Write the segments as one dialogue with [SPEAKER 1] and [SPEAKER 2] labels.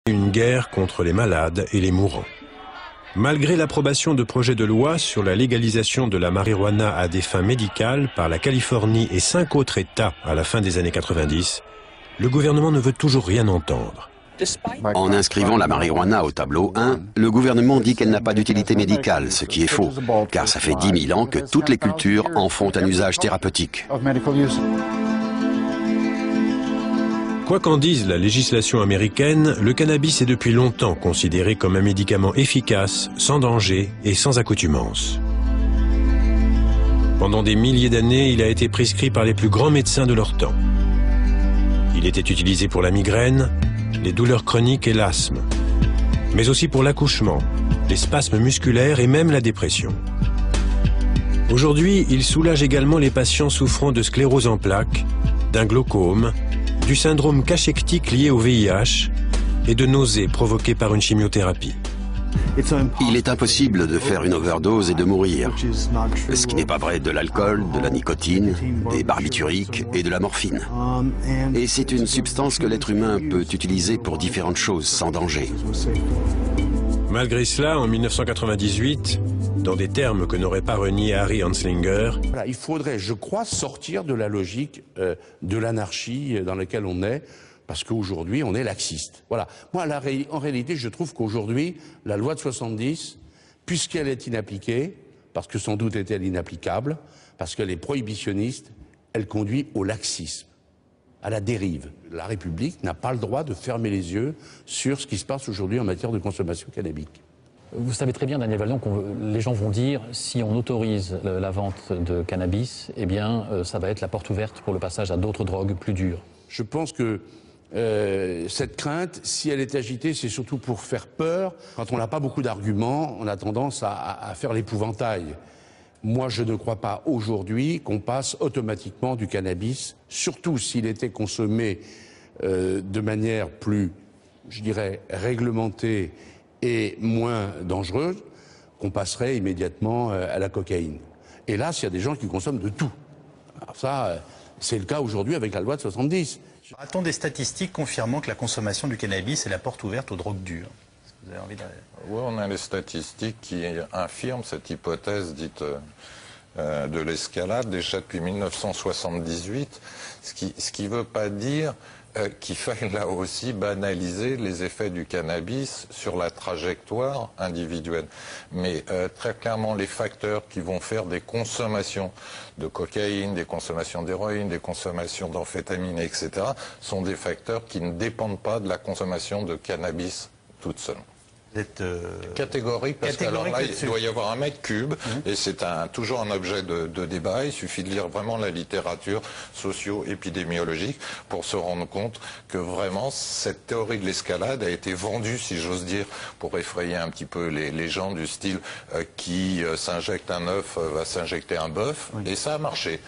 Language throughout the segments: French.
[SPEAKER 1] une guerre contre les malades et les mourants. Malgré l'approbation de projets de loi sur la légalisation de la marijuana à des fins médicales par la Californie et 5 autres États à la fin des années 90, le gouvernement ne veut toujours rien entendre.
[SPEAKER 2] En inscrivant la marijuana au tableau 1, le gouvernement dit qu'elle n'a pas d'utilité médicale, ce qui est faux, car ça fait 10 000 ans que toutes les cultures en font un usage thérapeutique.
[SPEAKER 1] Quoi qu'en dise la législation américaine, le cannabis est depuis longtemps considéré comme un médicament efficace, sans danger et sans accoutumance. Pendant des milliers d'années, il a été prescrit par les plus grands médecins de leur temps. Il était utilisé pour la migraine, les douleurs chroniques et l'asthme, mais aussi pour l'accouchement, les spasmes musculaires et même la dépression. Aujourd'hui, il soulage également les patients souffrant de sclérose en plaques, d'un glaucome, du syndrome cachectique lié au VIH et de nausées provoquées par une chimiothérapie.
[SPEAKER 2] Il est impossible de faire une overdose et de mourir, ce qui n'est pas vrai de l'alcool, de la nicotine, des barbituriques et de la morphine. Et c'est une substance que l'être humain peut utiliser pour différentes choses sans danger.
[SPEAKER 1] Malgré cela, en 1998, dans des termes que n'aurait pas renié Harry Anslinger,
[SPEAKER 3] voilà, il faudrait, je crois, sortir de la logique de l'anarchie dans laquelle on est, parce qu'aujourd'hui, on est laxiste. Voilà. Moi, en réalité, je trouve qu'aujourd'hui, la loi de 70, puisqu'elle est inappliquée, parce que sans doute est-elle inapplicable, parce qu'elle est prohibitionniste, elle conduit au laxisme, à la dérive. La République n'a pas le droit de fermer les yeux sur ce qui se passe aujourd'hui en matière de consommation cannabique.
[SPEAKER 4] Vous savez très bien, Daniel Valdon, que les gens vont dire, si on autorise la vente de cannabis, eh bien, ça va être la porte ouverte pour le passage à d'autres drogues plus dures.
[SPEAKER 3] Je pense que cette crainte, si elle est agitée, c'est surtout pour faire peur. Quand on n'a pas beaucoup d'arguments, on a tendance à faire l'épouvantail. Moi, je ne crois pas aujourd'hui qu'on passe automatiquement du cannabis, surtout s'il était consommé de manière plus, je dirais, réglementée et moins dangereuse, qu'on passerait immédiatement à la cocaïne. Hélas, il y a des gens qui consomment de tout. Alors ça, c'est le cas aujourd'hui avec la loi de 70.
[SPEAKER 5] A-t-on des statistiques confirmant que la consommation du cannabis est la porte ouverte aux drogues dures? Vous avez envie de...
[SPEAKER 6] Oui, on a des statistiques qui infirment cette hypothèse dite de l'escalade déjà depuis 1978, ce qui ne veut pas dire qu'il faille là aussi banaliser les effets du cannabis sur la trajectoire individuelle. Mais très clairement, les facteurs qui vont faire des consommations de cocaïne, des consommations d'héroïne, des consommations d'amphétamines, etc., sont des facteurs qui ne dépendent pas de la consommation de cannabis toute seule. Catégorique, parce qu'alors là, il doit y avoir un mètre cube, et c'est toujours un objet de débat. Il suffit de lire vraiment la littérature socio-épidémiologique pour se rendre compte que vraiment cette théorie de l'escalade a été vendue, si j'ose dire, pour effrayer un petit peu les gens du style qui s'injecte un œuf va s'injecter un bœuf, et ça a marché.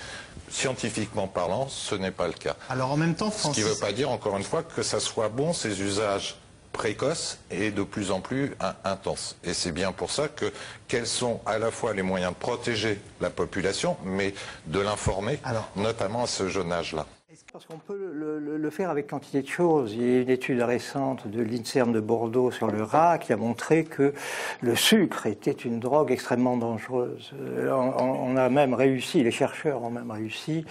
[SPEAKER 6] Scientifiquement parlant, ce n'est pas le cas.
[SPEAKER 5] Alors en même temps,
[SPEAKER 6] ce qui ne veut pas dire, encore une fois, que ça soit bon, ces usages précoce et de plus en plus intense. Et c'est bien pour ça que quels sont à la fois les moyens de protéger la population, mais de l'informer, notamment à ce jeune âge-là.
[SPEAKER 7] Parce qu'on peut le faire avec quantité de choses. Il y a une étude récente de l'INSERM de Bordeaux sur le rat qui a montré que le sucre était une drogue extrêmement dangereuse. On a même réussi, les chercheurs ont même réussi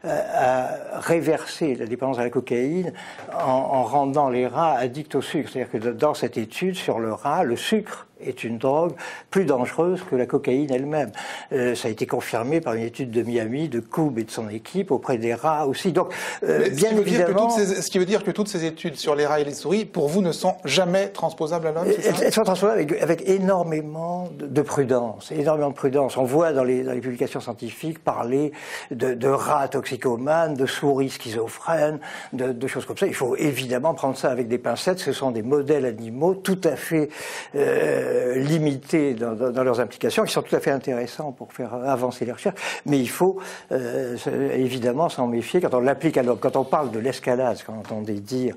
[SPEAKER 7] à réverser la dépendance à la cocaïne en rendant les rats addicts au sucre. C'est-à-dire que dans cette étude sur le rat, le sucre est une drogue plus dangereuse que la cocaïne elle-même. Ça a été confirmé par une étude de Miami, de Cobb et de son équipe, auprès des rats aussi. Donc, bien évidemment...
[SPEAKER 8] Ce qui veut dire que toutes ces études sur les rats et les souris, pour vous, ne sont jamais transposables à l'homme, c'est ça ?
[SPEAKER 7] Elles sont transposables avec énormément de prudence. Énormément de prudence. On voit dans les publications scientifiques parler de rats toxicomanes, de souris schizophrènes, de choses comme ça. Il faut évidemment prendre ça avec des pincettes. Ce sont des modèles animaux tout à fait limités dans leurs implications, qui sont tout à fait intéressants pour faire avancer les recherches, mais il faut évidemment s'en méfier quand on l'applique à l'homme. Quand on parle de l'escalade, quand on entendait dire,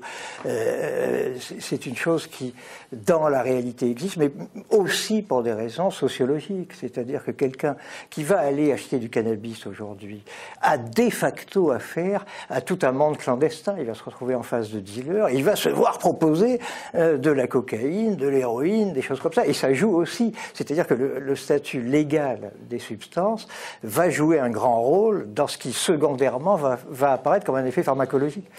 [SPEAKER 7] c'est une chose qui, dans la réalité, existe, mais aussi pour des raisons sociologiques. C'est-à-dire que quelqu'un qui va aller acheter du cannabis aujourd'hui a de facto affaire à tout un monde clandestin. Il va se retrouver en face de dealers, il va se voir proposer de la cocaïne, de l'héroïne, des choses comme ça. Et ça joue aussi. C'est-à-dire que le statut légal des substances va jouer un grand rôle dans ce qui, secondairement, va apparaître comme un effet pharmacologique.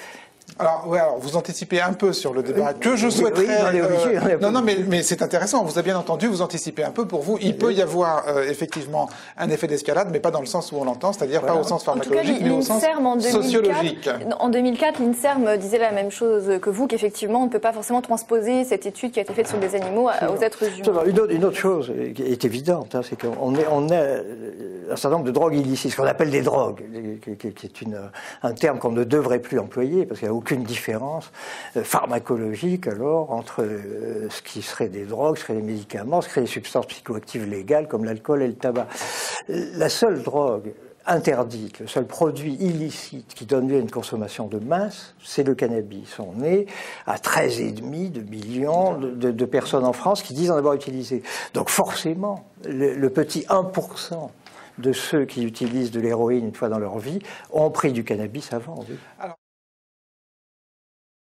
[SPEAKER 8] Alors, ouais, alors, vous anticipez un peu sur le débat que je souhaiterais... Non, mais c'est intéressant, vous avez bien entendu, vous anticipez un peu. Pour vous, il peut y avoir effectivement un effet d'escalade, mais pas dans le sens où on l'entend, c'est-à-dire pas au sens pharmacologique, mais au sens sociologique.
[SPEAKER 9] En 2004, l'INSERM disait la même chose que vous, qu'effectivement, on ne peut pas forcément transposer cette étude qui a été faite sur des animaux aux êtres humains.
[SPEAKER 7] Une autre chose qui est évidente, hein, c'est qu'on a un certain nombre de drogues illicites, ce qu'on appelle des drogues, qui est un terme qu'on ne devrait plus employer, parce qu'il n'y a aucune différence pharmacologique alors entre ce qui serait des drogues, ce serait des médicaments, ce serait des substances psychoactives légales comme l'alcool et le tabac. La seule drogue interdite, le seul produit illicite qui donne lieu à une consommation de masse, c'est le cannabis. On est à 13,5 millions de personnes en France qui disent en avoir utilisé. Donc forcément, le petit 1% de ceux qui utilisent de l'héroïne une fois dans leur vie ont pris du cannabis avant. Oui.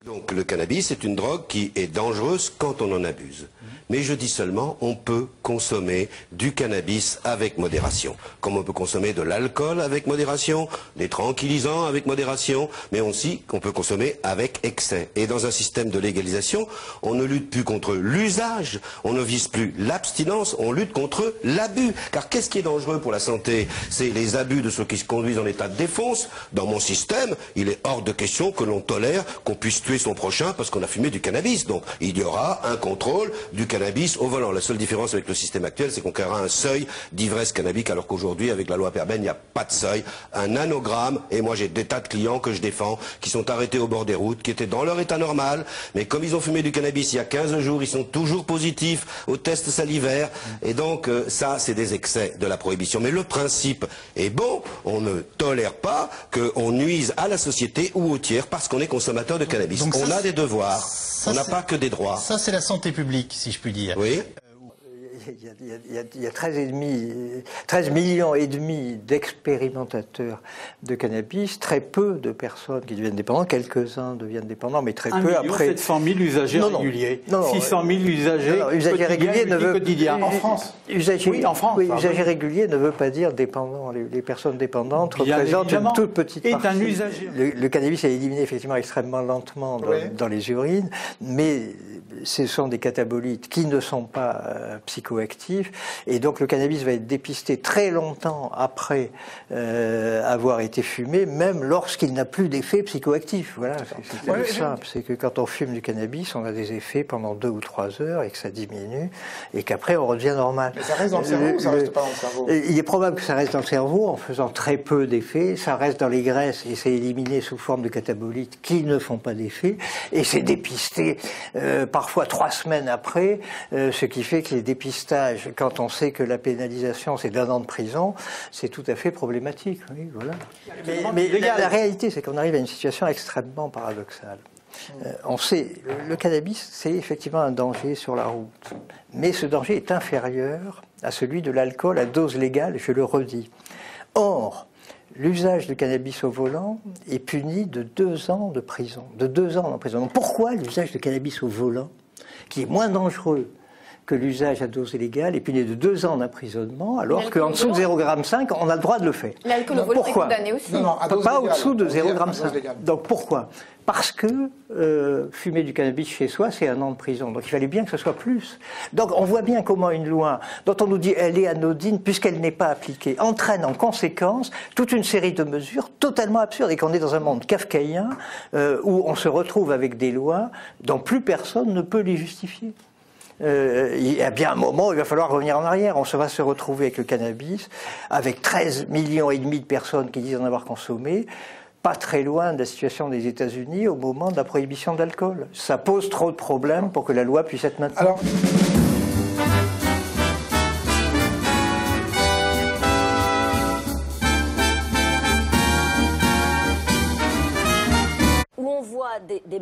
[SPEAKER 10] Donc le cannabis est une drogue qui est dangereuse quand on en abuse. Mais je dis seulement, on peut consommer du cannabis avec modération. Comme on peut consommer de l'alcool avec modération, des tranquillisants avec modération, mais aussi qu'on peut consommer avec excès. Et dans un système de légalisation, on ne lutte plus contre l'usage, on ne vise plus l'abstinence, on lutte contre l'abus. Car qu'est-ce qui est dangereux pour la santé? C'est les abus de ceux qui se conduisent en état de défonce. Dans mon système, il est hors de question que l'on tolère qu'on puisse tuer son prochain parce qu'on a fumé du cannabis. Donc il y aura un contrôle du cannabis au volant. La seule différence avec le système actuel, c'est qu'on créera un seuil d'ivresse cannabique, alors qu'aujourd'hui, avec la loi Perben, il n'y a pas de seuil. Un nanogramme, et moi j'ai des tas de clients que je défends, qui sont arrêtés au bord des routes, qui étaient dans leur état normal, mais comme ils ont fumé du cannabis il y a 15 jours, ils sont toujours positifs au test salivaire, et donc ça, c'est des excès de la prohibition. Mais le principe est bon, on ne tolère pas qu'on nuise à la société ou au tiers parce qu'on est consommateur de cannabis. Donc on a des devoirs, on n'a pas que des droits.
[SPEAKER 5] Ça, c'est la santé publique, si je puis dire.
[SPEAKER 10] Oui.
[SPEAKER 7] Il y a 13 millions et demi d'expérimentateurs de cannabis, très peu de personnes qui deviennent dépendants, quelques-uns deviennent dépendants, mais très peu après.
[SPEAKER 11] 700 000 usagers réguliers, 600 000 usagers
[SPEAKER 7] réguliers ne veut
[SPEAKER 11] quotidiens. En France.
[SPEAKER 7] Oui, en France. Oui, usager régulier ne veut pas dire dépendant. Les personnes dépendantes représentent une toute petite partie.
[SPEAKER 11] Un usager.
[SPEAKER 7] Le cannabis est éliminé effectivement extrêmement lentement dans les urines, mais ce sont des catabolites qui ne sont pas psychoactifs, et donc le cannabis va être dépisté très longtemps après avoir été fumé, même lorsqu'il n'a plus d'effet psychoactif. Voilà, c'est très simple. C'est que quand on fume du cannabis, on a des effets pendant 2 ou 3 heures et que ça diminue, et qu'après on redevient normal.
[SPEAKER 8] Mais ça reste dans le cerveau ou ça reste pas dans le cerveau?
[SPEAKER 7] Il est probable que ça reste dans le cerveau en faisant très peu d'effets. Ça reste dans les graisses et c'est éliminé sous forme de catabolites qui ne font pas d'effet, et c'est dépisté parfois 3 semaines après, ce qui fait que les dépistages, quand on sait que la pénalisation c'est d'1 an de prison, c'est tout à fait problématique. Oui, voilà. Mais la réalité, c'est qu'on arrive à une situation extrêmement paradoxale. On sait, le cannabis, c'est effectivement un danger sur la route, mais ce danger est inférieur à celui de l'alcool à dose légale, je le redis. Or, l'usage de cannabis au volant est puni de 2 ans de prison, de 2 ans d'emprisonnement. Pourquoi l'usage de cannabis au volant, qui est moins dangereux que l'usage à dose illégale, est puni de 2 ans d'emprisonnement, alors qu'en dessous de 0,5 g, on a le droit de le faire.
[SPEAKER 9] L'alcool au volant est condamné aussi.
[SPEAKER 8] Non,
[SPEAKER 7] pas au-dessous de 0,5 g. Donc pourquoi? Parce que fumer du cannabis chez soi, c'est 1 an de prison. Donc il fallait bien que ce soit plus. Donc on voit bien comment une loi, dont on nous dit elle est anodine, puisqu'elle n'est pas appliquée, entraîne en conséquence toute une série de mesures totalement absurdes, et qu'on est dans un monde kafkaïen où on se retrouve avec des lois dont plus personne ne peut les justifier. Il y a bien un moment où il va falloir revenir en arrière. On va se retrouver avec le cannabis, avec 13,5 millions de personnes qui disent en avoir consommé, pas très loin de la situation des États-Unis au moment de la prohibition de l'alcool. Ça pose trop de problèmes pour que la loi puisse être maintenue.
[SPEAKER 8] Alors...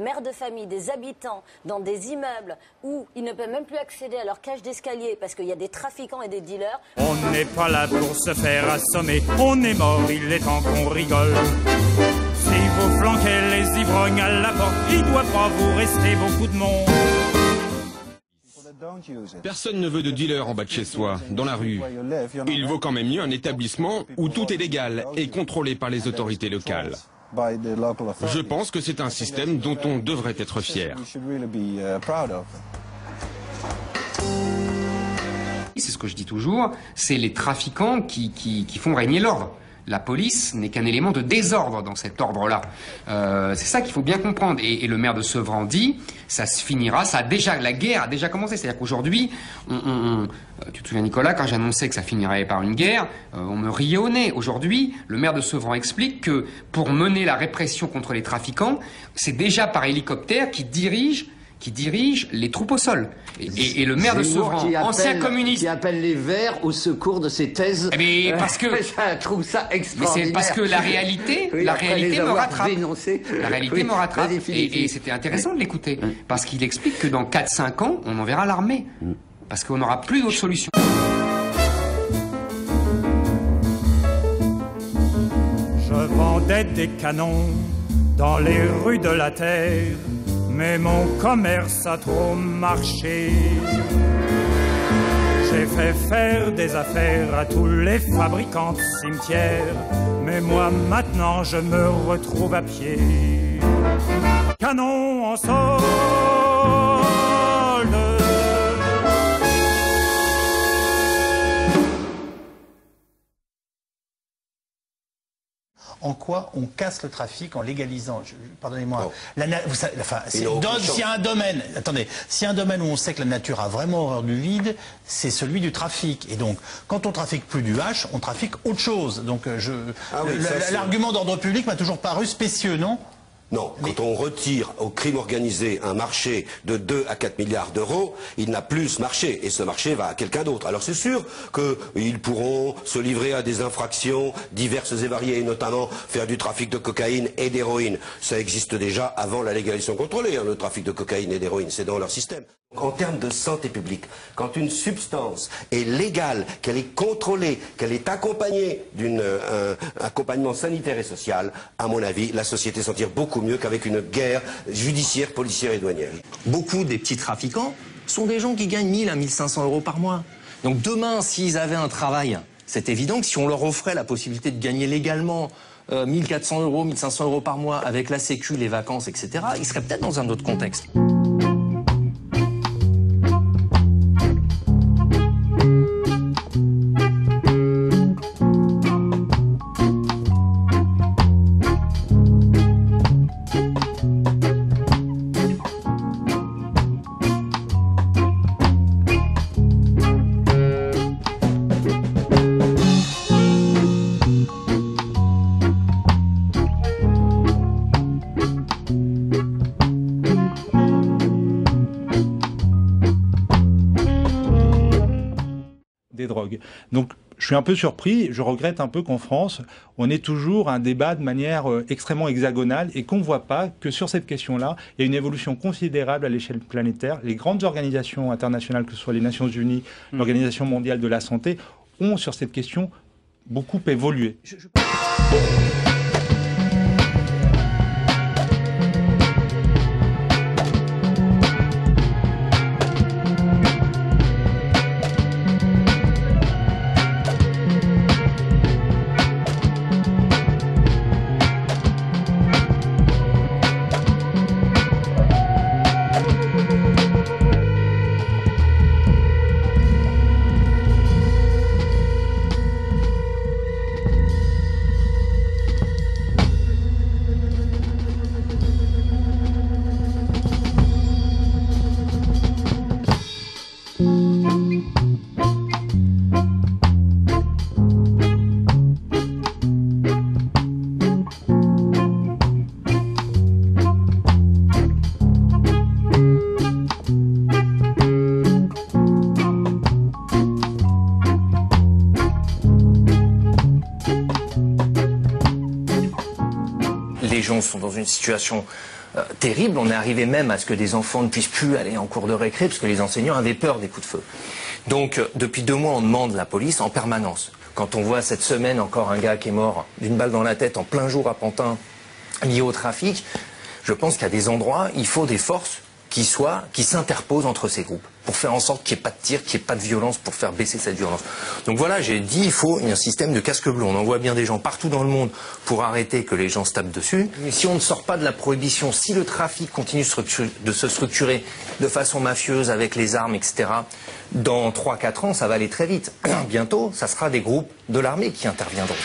[SPEAKER 12] mères de famille, des habitants dans des immeubles où ils ne peuvent même plus accéder à leur cage d'escalier parce qu'il y a des trafiquants et des dealers.
[SPEAKER 13] On n'est pas là pour se faire assommer, on est mort, il est temps qu'on rigole. Si vous flanquez les ivrognes à la porte, il doit pas vous rester beaucoup de monde.
[SPEAKER 14] Personne ne veut de dealer en bas de chez soi, dans la rue. Il vaut quand même mieux un établissement où tout est légal et contrôlé par les autorités locales. Je pense que c'est un système dont on devrait être fier.
[SPEAKER 15] C'est ce que je dis toujours, c'est les trafiquants qui font régner l'ordre. La police n'est qu'un élément de désordre dans cet ordre-là. C'est ça qu'il faut bien comprendre. Et le maire de Sevran dit, ça se finira, la guerre a déjà commencé. C'est-à-dire qu'aujourd'hui, tu te souviens Nicolas, quand j'annonçais que ça finirait par une guerre, on me riait au nez. Aujourd'hui, le maire de Sevran explique que pour mener la répression contre les trafiquants, c'est déjà par hélicoptère qui dirige les troupes au sol. Et le maire de Sevran, ancien communiste...
[SPEAKER 16] qui appelle les Verts au secours de ces thèses...
[SPEAKER 15] Mais parce que...
[SPEAKER 16] je trouve ça extraordinaire.
[SPEAKER 15] Mais c'est parce que la réalité me rattrape. La réalité me rattrape. Et c'était intéressant de l'écouter. Parce qu'il explique que dans 4-5 ans, on enverra l'armée. Parce qu'on n'aura plus d'autre solution.
[SPEAKER 13] Je vendais des canons dans les rues de la terre, mais mon commerce a trop marché. J'ai fait faire des affaires à tous les fabricants de cimetières, mais moi maintenant je me retrouve à pied. Canon en solde.
[SPEAKER 5] En quoi on casse le trafic en légalisant, pardonnez-moi, s'il y a un domaine, attendez, s'il y a un domaine où on sait que la nature a vraiment horreur du vide, c'est celui du trafic. Et donc, quand on trafique plus du hache, on trafique autre chose. Donc, l'argument d'ordre public m'a toujours paru spécieux, non ?
[SPEAKER 10] Non, quand on retire au crime organisé un marché de 2 à 4 milliards d'euros, il n'a plus ce marché, et ce marché va à quelqu'un d'autre. Alors c'est sûr qu'ils pourront se livrer à des infractions diverses et variées, et notamment faire du trafic de cocaïne et d'héroïne. Ça existe déjà avant la légalisation contrôlée, le trafic de cocaïne et d'héroïne, c'est dans leur système. En termes de santé publique, quand une substance est légale, qu'elle est contrôlée, qu'elle est accompagnée d'un accompagnement sanitaire et social, à mon avis, la société s'en tire beaucoup mieux qu'avec une guerre judiciaire, policière et douanière.
[SPEAKER 17] Beaucoup des petits trafiquants sont des gens qui gagnent 1000 à 1500 euros par mois. Donc demain, s'ils avaient un travail, c'est évident que si on leur offrait la possibilité de gagner légalement 1400 euros, 1500 euros par mois avec la sécu, les vacances, etc., ils seraient peut-être dans un autre contexte.
[SPEAKER 18] Donc, je suis un peu surpris, je regrette un peu qu'en France, on ait toujours un débat de manière extrêmement hexagonale et qu'on ne voit pas que sur cette question-là, il y a une évolution considérable à l'échelle planétaire. Les grandes organisations internationales, que ce soit les Nations Unies, l'Organisation mondiale de la santé, ont sur cette question beaucoup évolué.
[SPEAKER 17] Les gens sont dans une situation terrible. On est arrivé même à ce que des enfants ne puissent plus aller en cours de récré parce que les enseignants avaient peur des coups de feu. Donc depuis 2 mois, on demande la police en permanence. Quand on voit cette semaine encore un gars qui est mort d'une balle dans la tête en plein jour à Pantin lié au trafic, je pense qu'à des endroits, il faut des forces qui s'interposent entre ces groupes pour faire en sorte qu'il n'y ait pas de tir, qu'il n'y ait pas de violence, pour faire baisser cette violence. Donc voilà, j'ai dit il faut un système de casque bleu. On envoie bien des gens partout dans le monde pour arrêter que les gens se tapent dessus. Mais si on ne sort pas de la prohibition, si le trafic continue de se structurer de façon mafieuse avec les armes, etc., dans 3-4 ans, ça va aller très vite. Bientôt, ça sera des groupes de l'armée qui interviendront.